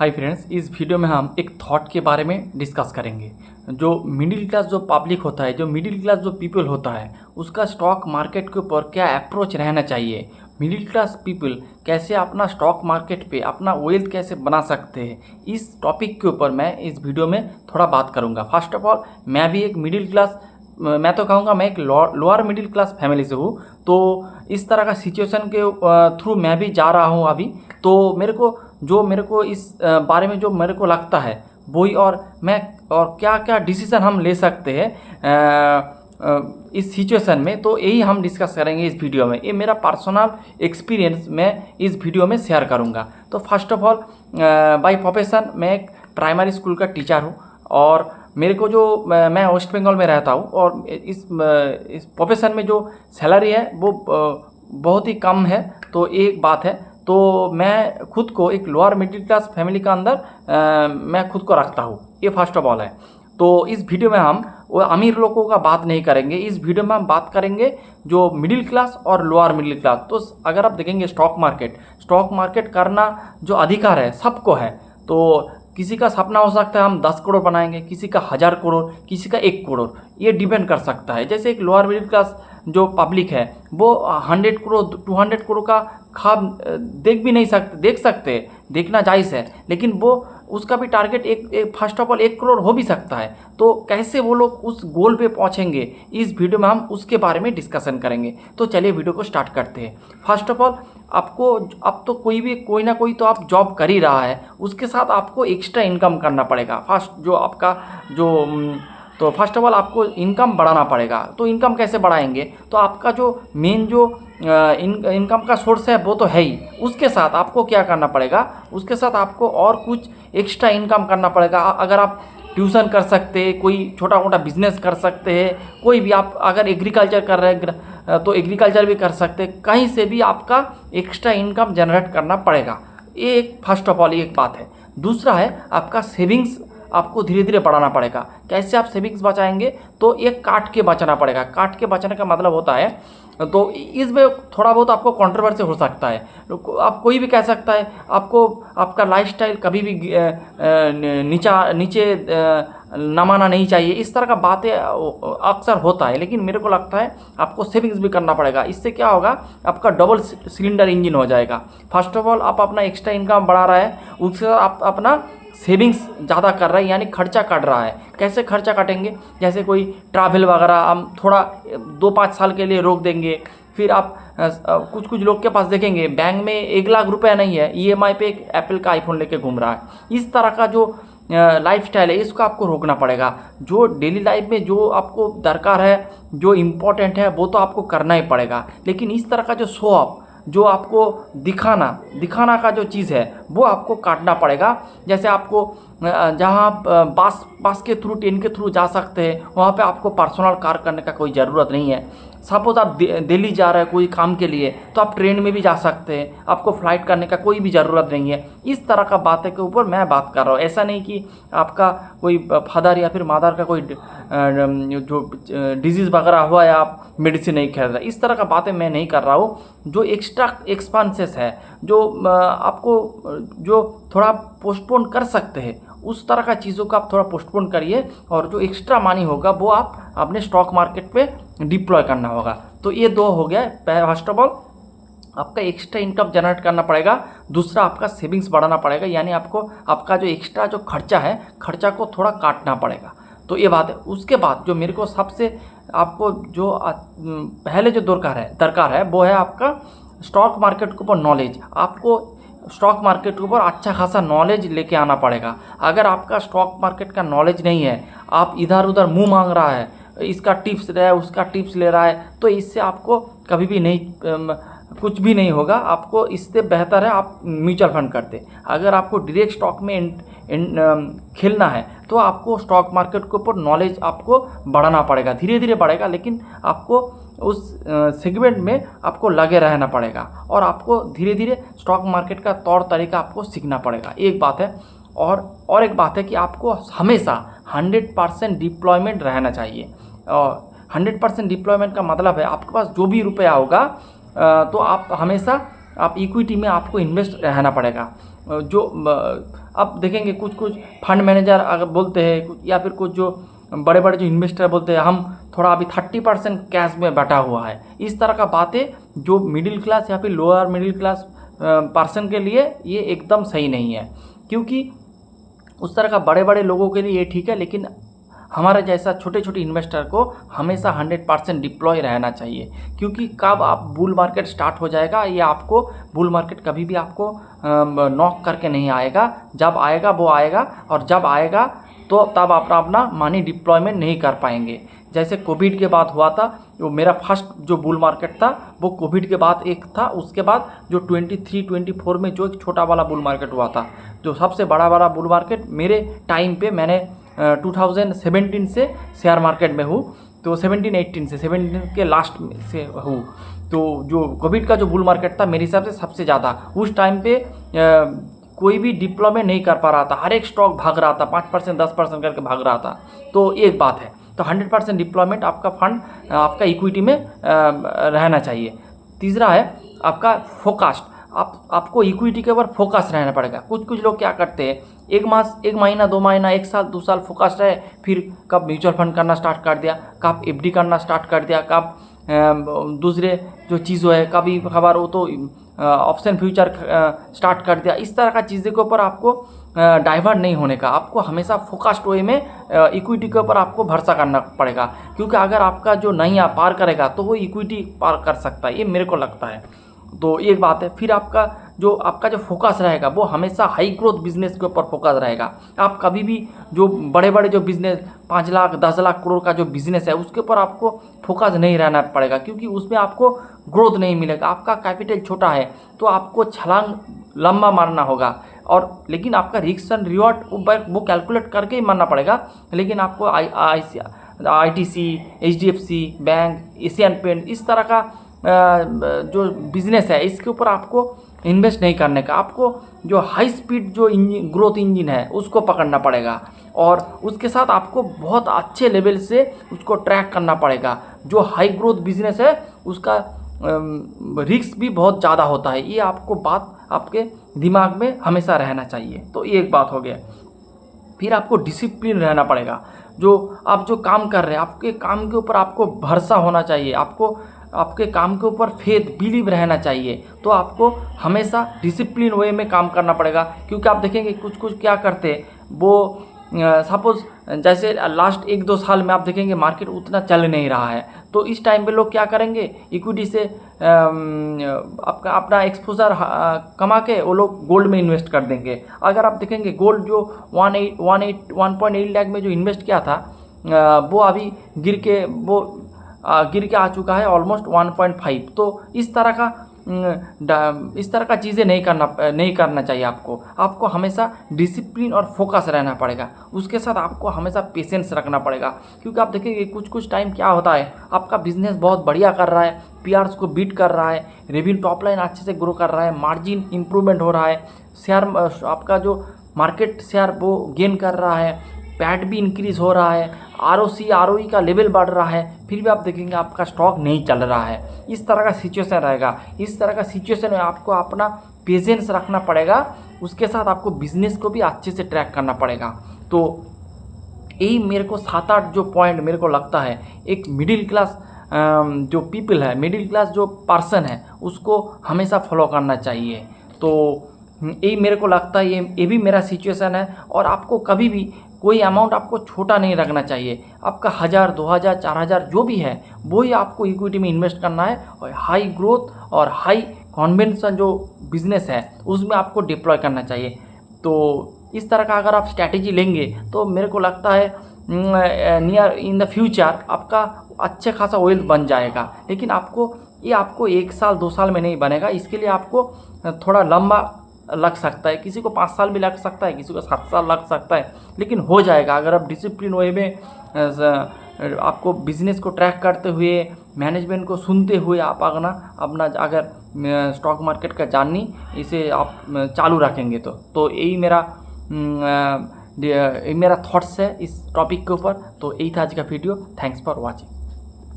Hi friends, इस video में हम एक थॉट के बारे में डिस्कस करेंगे। जो मिडिल क्लास जो पब्लिक होता है, जो मिडिल क्लास जो पीपल होता है, उसका स्टॉक मार्केट के ऊपर क्या अप्रोच रहना चाहिए। मिडिल क्लास पीपल कैसे अपना स्टॉक मार्केट पे अपना वेल्थ कैसे बना सकते हैं, इस टॉपिक के ऊपर मैं इस वीडियो में थोड़ा बात करूँगा। फर्स्ट ऑफ ऑल, मैं भी एक मिडिल क्लास, मैं तो कहूँगा मैं एक लोअर मिडिल क्लास फैमिली से हूँ। तो इस तरह का सिचुएशन के थ्रू मैं भी जा रहा हूँ अभी। तो मेरे को इस बारे में जो मेरे को लगता है वही, और क्या क्या डिसीज़न हम ले सकते हैं इस सिचुएशन में, तो यही हम डिस्कस करेंगे इस वीडियो में। ये मेरा पर्सनल एक्सपीरियंस मैं इस वीडियो में शेयर करूँगा। तो first of all, by profession मैं एक प्राइमरी स्कूल का टीचर हूँ, और मेरे को जो मैं वेस्ट बंगाल में रहता हूँ, और इस प्रोफेशन में जो सैलरी है वो बहुत ही कम है। तो एक बात है, तो मैं खुद को एक लोअर मिडिल क्लास फैमिली का अंदर मैं खुद को रखता हूँ। ये फर्स्ट ऑफ ऑल है। तो इस वीडियो में हम वो अमीर लोगों का बात नहीं करेंगे, इस वीडियो में हम बात करेंगे जो मिडिल क्लास और लोअर मिडिल क्लास। तो अगर आप देखेंगे स्टॉक मार्केट करना जो अधिकार है सबको है। तो किसी का सपना हो सकता है हम 10 करोड़ बनाएंगे, किसी का 1000 करोड़, किसी का 1 करोड़, ये डिपेंड कर सकता है। जैसे एक लोअर मिडिल क्लास जो पब्लिक है वो 100 करोड़ 200 करोड़ का ख्वाब देख सकते, देखना जायज़ है, लेकिन वो उसका भी टारगेट एक फर्स्ट ऑफ ऑल 1 करोड़ हो भी सकता है। तो कैसे वो लोग उस गोल पे पहुंचेंगे, इस वीडियो में हम उसके बारे में डिस्कशन करेंगे। तो चलिए वीडियो को स्टार्ट करते हैं। फर्स्ट ऑफ ऑल, आपको अब तो कोई ना कोई तो आप जॉब कर ही रहा है, उसके साथ आपको एक्स्ट्रा इनकम करना पड़ेगा। तो फर्स्ट ऑफ ऑल आपको इनकम बढ़ाना पड़ेगा। तो इनकम कैसे बढ़ाएंगे, तो आपका जो मेन जो इनकम का सोर्स है वो तो है ही, उसके साथ आपको क्या करना पड़ेगा, उसके साथ आपको और कुछ एक्स्ट्रा इनकम करना पड़ेगा। अगर आप ट्यूशन कर सकते हैं, कोई छोटा मोटा बिजनेस कर सकते हैं, कोई भी आप अगर एग्रीकल्चर कर रहे हैं तो एग्रीकल्चर भी कर सकते हैं, कहीं से भी आपका एक्स्ट्रा इनकम जनरेट करना पड़ेगा। ये एक फर्स्ट ऑफ ऑल एक बात है। दूसरा है आपका सेविंग्स, आपको धीरे धीरे बढ़ाना पड़ेगा। कैसे आप सेविंग्स बचाएंगे, तो एक काट के बचाना पड़ेगा। काट के बचाने का मतलब होता है, तो इसमें थोड़ा बहुत आपको कंट्रोवर्सी हो सकता है। आप कोई भी कह सकता है आपको आपका लाइफस्टाइल कभी भी नीचे नमाना नहीं चाहिए, इस तरह का बातें अक्सर होता है। लेकिन मेरे को लगता है आपको सेविंग्स भी करना पड़ेगा। इससे क्या होगा, आपका डबल सिलेंडर इंजन हो जाएगा। फर्स्ट ऑफ ऑल, आप अपना एक्स्ट्रा इनकम बढ़ा रहा है, उसके साथ आप अपना सेविंग्स ज़्यादा कर रहा है, यानी खर्चा काट रहा है। कैसे खर्चा काटेंगे, जैसे कोई ट्रैवल वगैरह हम थोड़ा 2-5 साल के लिए रोक देंगे। फिर आप कुछ लोग के पास देखेंगे बैंक में 1 लाख रुपया नहीं है, EMI पे एक एप्पल का आईफोन लेके घूम रहा है। इस तरह का जो लाइफस्टाइल है, इसको आपको रोकना पड़ेगा। जो डेली लाइफ में जो आपको दरकार है, जो इम्पोर्टेंट है, वो तो आपको करना ही पड़ेगा। लेकिन इस तरह का जो शो ऑफ, जो आपको दिखाना का जो चीज़ है, वो आपको काटना पड़ेगा। जैसे आपको जहाँ बस के थ्रू, ट्रेन के थ्रू जा सकते हैं, वहाँ पे आपको पर्सनल कार करने का कोई ज़रूरत नहीं है। सपोज आप दिल्ली जा रहे हैं कोई काम के लिए, तो आप ट्रेन में भी जा सकते हैं, आपको फ्लाइट करने का कोई भी ज़रूरत नहीं है। इस तरह का बातें के ऊपर मैं बात कर रहा हूँ। ऐसा नहीं कि आपका कोई फादर या फिर मदर का कोई जो डिजीज़ वगैरह हुआ है, आप मेडिसिन नहीं खरीद रहे, इस तरह का बातें मैं नहीं कर रहा हूँ। जो एक्स्ट्रा एक्सपेंसेस है, जो आपको जो थोड़ा पोस्टपोन कर सकते हैं, उस तरह का चीज़ों का आप थोड़ा पोस्टपोन करिए, और जो एक्स्ट्रा मनी होगा वो आप अपने स्टॉक मार्केट पे डिप्लॉय करना होगा। तो ये 2 हो गया। फर्स्ट ऑफ ऑल, आपका एक्स्ट्रा इनकम जनरेट करना पड़ेगा। दूसरा, आपका सेविंग्स बढ़ाना पड़ेगा, यानी आपको आपका जो एक्स्ट्रा जो खर्चा है, खर्चा को थोड़ा काटना पड़ेगा। तो ये बात है। उसके बाद जो मेरे को सबसे आपको जो पहले जो दरकार है वो है आपका स्टॉक मार्केट के ऊपर नॉलेज। आपको स्टॉक मार्केट के ऊपर अच्छा खासा नॉलेज लेके आना पड़ेगा। अगर आपका स्टॉक मार्केट का नॉलेज नहीं है, आप इधर उधर मुंह मांग रहा है, इसका टिप्स ले रहा है, उसका टिप्स ले रहा है, तो इससे आपको कभी भी कुछ भी नहीं होगा। आपको इससे बेहतर है आप म्यूचुअल फंड करते। अगर आपको डायरेक्ट स्टॉक में खेलना है, तो आपको स्टॉक मार्केट के ऊपर नॉलेज आपको बढ़ाना पड़ेगा। धीरे धीरे बढ़ेगा, लेकिन आपको उस सेगमेंट में आपको लगे रहना पड़ेगा, और आपको धीरे धीरे स्टॉक मार्केट का तौर तरीका आपको सीखना पड़ेगा। एक बात है। और एक बात है कि आपको हमेशा 100% डिप्लॉयमेंट रहना चाहिए। और 100% डिप्लॉयमेंट का मतलब है आपके पास जो भी रुपया होगा, तो आप हमेशा आप इक्विटी में आपको इन्वेस्ट रहना पड़ेगा। जो अब देखेंगे कुछ कुछ फंड मैनेजर अगर बोलते हैं या फिर कुछ जो बड़े बड़े जो इन्वेस्टर बोलते हैं हम थोड़ा अभी 30% कैश में बटा हुआ है। इस तरह का बातें जो मिडिल क्लास या फिर लोअर मिडिल क्लास पर्सन के लिए ये एकदम सही नहीं है, क्योंकि उस तरह का बड़े बड़े लोगों के लिए ये ठीक है, लेकिन हमारे जैसा छोटे छोटे इन्वेस्टर को हमेशा 100% डिप्लॉय रहना चाहिए, क्योंकि कब आप बुल मार्केट स्टार्ट हो जाएगा ये आपको बुल मार्केट कभी भी आपको नॉक करके नहीं आएगा। जब आएगा वो आएगा, और जब आएगा तो तब आप अपना मनी डिप्लॉयमेंट नहीं कर पाएंगे। जैसे कोविड के बाद हुआ था, वो मेरा फर्स्ट जो बुल मार्केट था वो कोविड के बाद एक था, उसके बाद जो 23-24 में जो एक छोटा वाला बुल मार्केट हुआ था, जो सबसे बड़ा वाला बुल मार्केट मेरे टाइम पे मैंने 2017 से शेयर मार्केट में हूँ, तो 17 के लास्ट में से हूँ। तो जो कोविड का जो बुल मार्केट था मेरे हिसाब से सबसे ज़्यादा उस टाइम पे कोई भी डिप्लॉयमेंट नहीं कर पा रहा था, हर एक स्टॉक भाग रहा था, 5% 10% करके भाग रहा था। तो एक बात है, तो 100% डिप्लॉयमेंट आपका फंड आपका इक्विटी में रहना चाहिए। तीसरा है आपका फोकस्ड, आपको इक्विटी के ऊपर फोकस रहना पड़ेगा। कुछ कुछ लोग क्या करते हैं, एक महीना 2 महीना 1 साल 2 साल फोकस रहे, फिर कब म्यूचुअल फंड करना स्टार्ट कर दिया, कब एफडी करना स्टार्ट कर दिया, कब दूसरे जो चीज़ों है कभी खबर हो तो ऑप्शन फ्यूचर स्टार्ट कर दिया। इस तरह का चीज़ों के ऊपर आपको डाइवर्ट नहीं होने का, आपको हमेशा फोकस्ड वे में इक्विटी के ऊपर आपको भरोसा करना पड़ेगा, क्योंकि अगर आपका जो नैया पार करेगा तो वो इक्विटी पार कर सकता है, ये मेरे को लगता है। तो एक बात है। फिर आपका जो फोकस रहेगा वो हमेशा हाई ग्रोथ बिजनेस के ऊपर फोकस रहेगा। आप कभी भी जो बड़े बड़े जो बिजनेस 5 लाख 10 लाख करोड़ का जो बिजनेस है उसके ऊपर आपको फोकस नहीं रहना पड़ेगा, क्योंकि उसमें आपको ग्रोथ नहीं मिलेगा। आपका कैपिटल छोटा है तो आपको छलांग लंबा मारना होगा, और लेकिन आपका रिस्क एंड रिवॉर्ड वो कैलकुलेट करके ही मारना पड़ेगा। लेकिन आपको ITC, HDFC bank, Asian paint इस तरह का जो बिज़नेस है इसके ऊपर आपको इन्वेस्ट नहीं करने का। आपको जो हाई स्पीड जो ग्रोथ इंजन है उसको पकड़ना पड़ेगा, और उसके साथ आपको बहुत अच्छे लेवल से उसको ट्रैक करना पड़ेगा। जो हाई ग्रोथ बिजनेस है उसका रिस्क भी बहुत ज़्यादा होता है, ये आपको बात आपके दिमाग में हमेशा रहना चाहिए। तो ये एक बात हो गया। फिर आपको डिसिप्लिन रहना पड़ेगा। आप जो काम कर रहे हैं आपके काम के ऊपर आपको भरोसा होना चाहिए, आपको आपके काम के ऊपर फेथ बिलीव रहना चाहिए। तो आपको हमेशा डिसिप्लिन वे में काम करना पड़ेगा, क्योंकि आप देखेंगे कुछ कुछ क्या करते वो सपोज़ जैसे लास्ट 1-2 साल में आप देखेंगे मार्केट उतना चल नहीं रहा है, तो इस टाइम पे लोग क्या करेंगे, इक्विटी से अपना एक्सपोजर कमा के वो लोग गोल्ड में इन्वेस्ट कर देंगे। अगर आप देखेंगे गोल्ड जो 1.8 लाख में जो इन्वेस्ट किया था वो अभी गिर के आ चुका है ऑलमोस्ट 1.5। तो इस तरह का चीज़ें नहीं करना चाहिए। आपको हमेशा डिसिप्लिन और फोकस रहना पड़ेगा। उसके साथ आपको हमेशा पेशेंस रखना पड़ेगा, क्योंकि आप देखिए कुछ टाइम क्या होता है, आपका बिजनेस बहुत बढ़िया कर रहा है, पीआर्स को बीट कर रहा है, रेवेन्यू टॉप लाइन अच्छे से ग्रो कर रहा है, मार्जिन इंप्रूवमेंट हो रहा है, शेयर आपका जो मार्केट शेयर वो गेन कर रहा है, पैट भी इंक्रीज हो रहा है, ROE का लेवल बढ़ रहा है, फिर भी आप देखेंगे आपका स्टॉक नहीं चल रहा है। इस तरह का सिचुएशन रहेगा। इस तरह का सिचुएशन में आपको अपना पेशेंस रखना पड़ेगा, उसके साथ आपको बिजनेस को भी अच्छे से ट्रैक करना पड़ेगा। तो यही मेरे को 7-8 जो पॉइंट मेरे को लगता है एक मिडिल क्लास जो पीपल है, मिडिल क्लास जो पर्सन है उसको हमेशा फॉलो करना चाहिए। तो यही मेरे को लगता है, ये भी मेरा सिचुएशन है। और आपको कभी भी कोई अमाउंट आपको छोटा नहीं रखना चाहिए। आपका 1000, 2000, 4000 जो भी है वही आपको इक्विटी में इन्वेस्ट करना है, और हाई ग्रोथ और हाई कॉन्वेंशन जो बिजनेस है उसमें आपको डिप्लॉय करना चाहिए। तो इस तरह का अगर आप स्ट्रैटेजी लेंगे तो मेरे को लगता है नियर इन द फ्यूचर आपका अच्छे खासा वेल्थ बन जाएगा। लेकिन आपको 1 साल 2 साल में नहीं बनेगा, इसके लिए आपको थोड़ा लंबा लग सकता है। किसी को 5 साल भी लग सकता है, किसी को 7 साल लग सकता है, लेकिन हो जाएगा अगर आप डिसिप्लिन वे में आपको बिजनेस को ट्रैक करते हुए, मैनेजमेंट को सुनते हुए आप अपना अगर स्टॉक मार्केट का जाननी इसे आप चालू रखेंगे तो यही मेरा थॉट्स है इस टॉपिक के ऊपर। तो यही था आज का वीडियो। Thanks for watching.